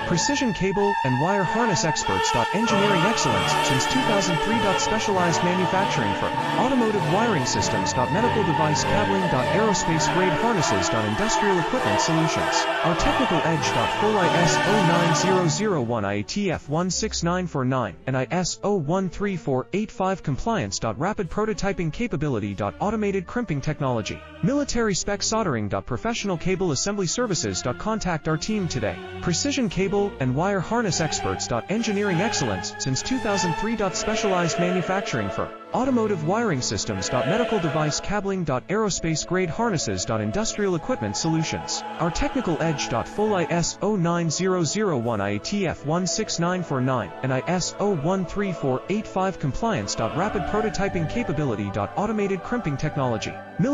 Precision cable and wire harness experts. Engineering excellence since 2003. Specialized manufacturing firm. Automotive wiring systems. Medical device cabling. Aerospace grade harnesses. Industrial equipment solutions. Our technical edge. Full ISO 9001 IATF 16949 and ISO 13485 compliance. Rapid prototyping capability. Automated crimping technology. Military spec soldering. Professional cable assembly services. Contact our team today. Precision cable and wire harness experts. Engineering excellence since 2003. Specialized manufacturing firm. Automotive wiring systems. Medical device cabling. Aerospace grade harnesses. Industrial equipment solutions. Our technical edge. Full ISO 9001 IATF 16949 and ISO 13485 compliance. Rapid prototyping capability. Automated crimping technology.